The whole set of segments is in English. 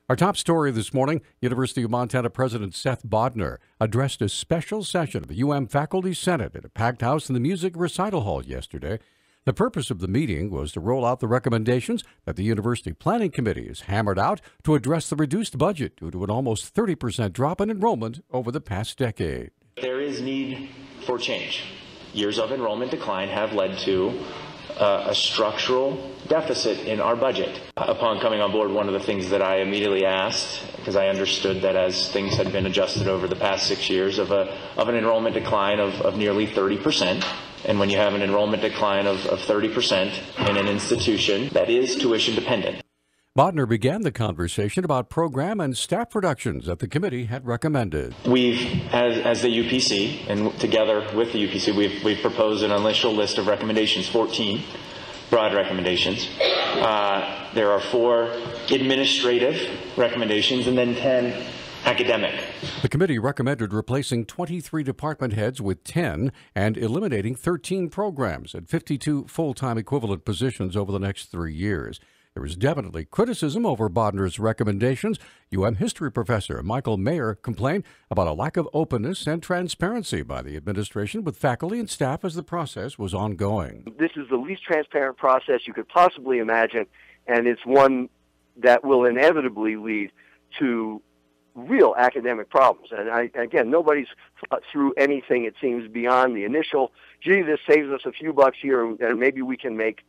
Our top story this morning, University of Montana President Seth Bodnar addressed a special session of the UM Faculty Senate at a packed house in the Music Recital Hall yesterday. The purpose of the meeting was to roll out the recommendations that the University Planning Committee has hammered out to address the reduced budget due to an almost 30% drop in enrollment over the past decade. There is need for change. Years of enrollment decline have led to a structural deficit in our budget. Upon coming on board, one of the things that I immediately asked, because I understood that as things had been adjusted over the past 6 years of an enrollment decline of nearly 30%, and when you have an enrollment decline of 30% in an institution that is tuition dependent. Bodnar began the conversation about program and staff reductions that the committee had recommended. We've, as the UPC, and together with the UPC, we've proposed an initial list of recommendations, 14 broad recommendations. There are 4 administrative recommendations and then 10 academic. The committee recommended replacing 23 department heads with 10 and eliminating 13 programs at 52 full-time equivalent positions over the next 3 years. There was definitely criticism over Bodnar's recommendations. UM history professor Michael Mayer complained about a lack of openness and transparency by the administration with faculty and staff as the process was ongoing. This is the least transparent process you could possibly imagine, and it's one that will inevitably lead to real academic problems. And again, nobody's through anything, it seems, beyond the initial, gee, this saves us a few bucks here, and maybe we can make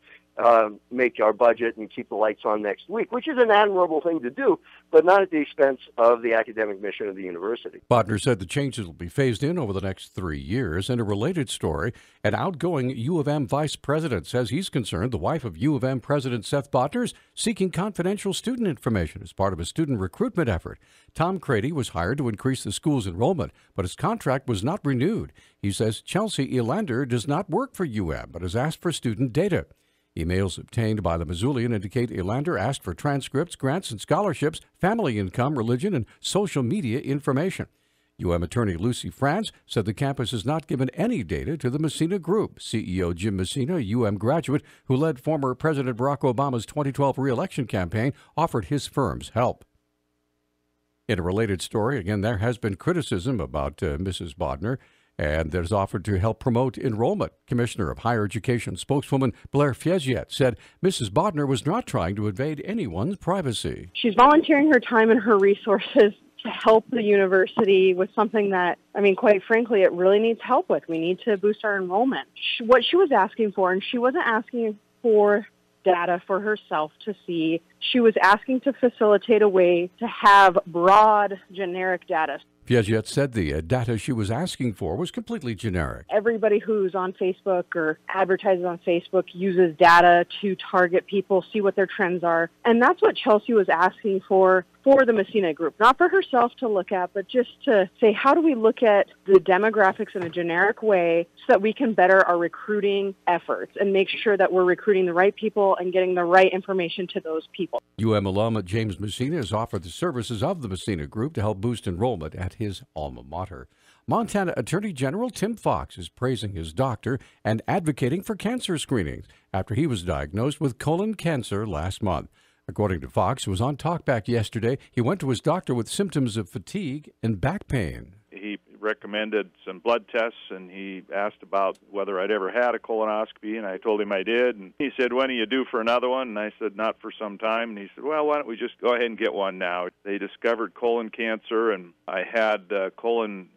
our budget and keep the lights on next week, which is an admirable thing to do, but not at the expense of the academic mission of the university. Bodnar said the changes will be phased in over the next 3 years. In a related story, an outgoing U of M vice president says he's concerned the wife of U of M President Seth Bodnar is seeking confidential student information as part of a student recruitment effort. Tom Crady was hired to increase the school's enrollment, but his contract was not renewed. He says Chelsea Elander does not work for UM, but has asked for student data. Emails obtained by the Missoulian indicate Elander asked for transcripts, grants and scholarships, family income, religion, and social media information. UM attorney Lucy France said the campus has not given any data to the Messina Group. CEO Jim Messina, a UM graduate who led former President Barack Obama's 2012 re-election campaign, offered his firm's help. In a related story, again, there has been criticism about Mrs. Bodnar, and that is offered to help promote enrollment. Commissioner of Higher Education spokeswoman Blair Fieziet said Mrs. Bodnar was not trying to invade anyone's privacy. She's volunteering her time and her resources to help the university with something that, quite frankly, it really needs help with. We need to boost our enrollment. What she was asking for, and she wasn't asking for data for herself to see, she was asking to facilitate a way to have broad, generic data. Fieziet said the data she was asking for was completely generic. Everybody who's on Facebook or advertises on Facebook uses data to target people, see what their trends are. And that's what Chelsea was asking for the Messina Group. Not for herself to look at, but just to say, how do we look at the demographics in a generic way so that we can better our recruiting efforts and make sure that we're recruiting the right people and getting the right information to those people. UM alum James Messina has offered the services of the Messina Group to help boost enrollment at his alma mater. Montana Attorney General Tim Fox is praising his doctor and advocating for cancer screenings after he was diagnosed with colon cancer last month. According to Fox, who was on Talkback yesterday, he went to his doctor with symptoms of fatigue and back pain. He recommended some blood tests, and he asked about whether I'd ever had a colonoscopy, and I told him I did. And he said, when are you due for another one? And I said, not for some time. And he said, well, why don't we just go ahead and get one now? They discovered colon cancer, and I had colon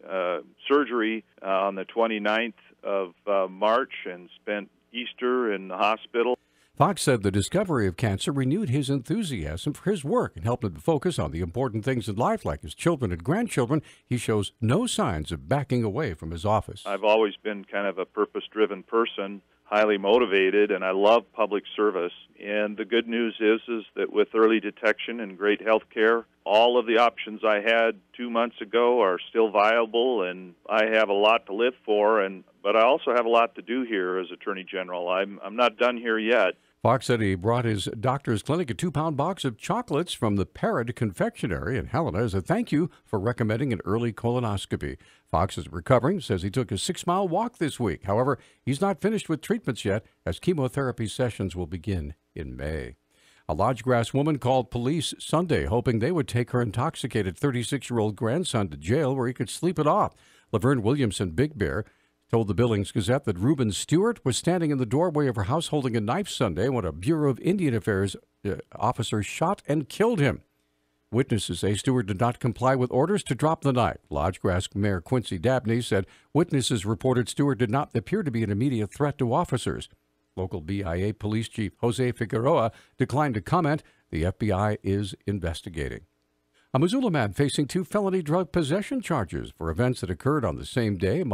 surgery on the 29th of March and spent Easter in the hospital. Fox said the discovery of cancer renewed his enthusiasm for his work and helped him to focus on the important things in life like his children and grandchildren. He shows no signs of backing away from his office. I've always been kind of a purpose-driven person, highly motivated, and I love public service. And the good news is that with early detection and great health care, all of the options I had 2 months ago are still viable, and I have a lot to live for. But I also have a lot to do here as Attorney General. I'm not done here yet. Fox said he brought his doctor's clinic a 2-pound box of chocolates from the Parrot Confectionery in Helena as a thank you for recommending an early colonoscopy. Fox is recovering, says he took a 6-mile walk this week. However, he's not finished with treatments yet, as chemotherapy sessions will begin in May. A Lodge Grass woman called police Sunday, hoping they would take her intoxicated 36-year-old grandson to jail where he could sleep it off. Laverne Williamson, Big Bear, told the Billings Gazette that Reuben Stewart was standing in the doorway of her house holding a knife Sunday when a Bureau of Indian Affairs officer shot and killed him. Witnesses say Stewart did not comply with orders to drop the knife. Lodge Grass Mayor Quincy Dabney said witnesses reported Stewart did not appear to be an immediate threat to officers. Local BIA Police Chief Jose Figueroa declined to comment. The FBI is investigating. A Missoula man facing 2 felony drug possession charges for events that occurred on the same day,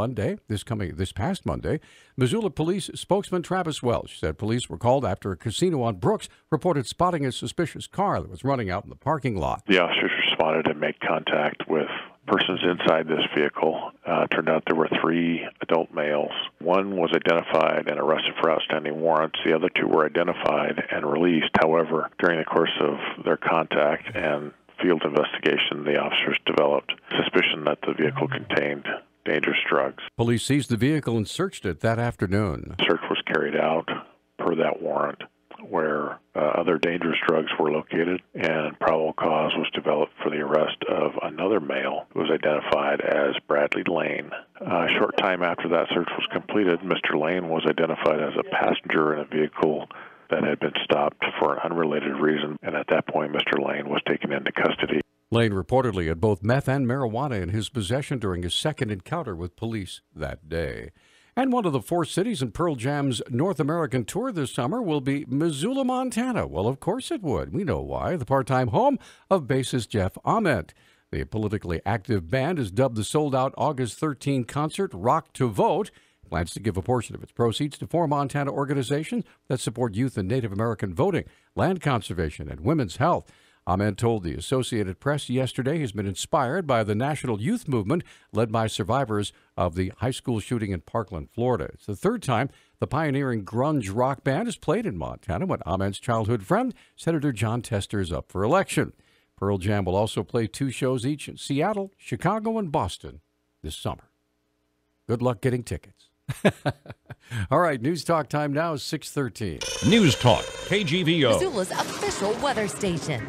this past Monday. Missoula Police spokesman Travis Welch said police were called after a casino on Brooks reported spotting a suspicious car that was running out in the parking lot. The officers responded and made contact with persons inside this vehicle. Turned out there were 3 adult males. One was identified and arrested for outstanding warrants. The other 2 were identified and released. However, during the course of their contact and field investigation, the officers developed suspicion that the vehicle contained dangerous drugs. Police seized the vehicle and searched it that afternoon. The search was carried out per that warrant, where other dangerous drugs were located, and probable cause was developed for the arrest of another male who was identified as Bradley Lane. A short time after that search was completed, Mr. Lane was identified as a passenger in a vehicle that had been stopped for an unrelated reason, and at that point, Mr. Lane was taken into custody. Lane reportedly had both meth and marijuana in his possession during his second encounter with police that day. And one of the 4 cities in Pearl Jam's North American tour this summer will be Missoula, Montana. Well, of course it would. We know why. The part-time home of bassist Jeff Ament. The politically active band has dubbed the sold-out August 13 concert Rock to Vote. Plans to give a portion of its proceeds to 4 Montana organizations that support youth and Native American voting, land conservation, and women's health. Ament told the Associated Press yesterday he's been inspired by the national youth movement led by survivors of the high school shooting in Parkland, Florida. It's the 3rd time the pioneering grunge rock band has played in Montana when Ament's childhood friend, Senator John Tester, is up for election. Pearl Jam will also play 2 shows each in Seattle, Chicago, and Boston this summer. Good luck getting tickets. All right, News Talk time now is 6:13. Newstalk, KGVO. Missoula's official weather station.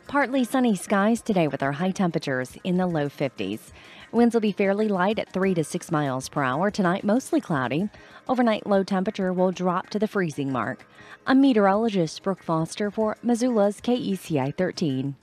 Partly sunny skies today with our high temperatures in the low 50s. Winds will be fairly light at 3 to 6 miles per hour. Tonight, mostly cloudy. Overnight low temperature will drop to the freezing mark. I'm meteorologist Brooke Foster for Missoula's KECI 13.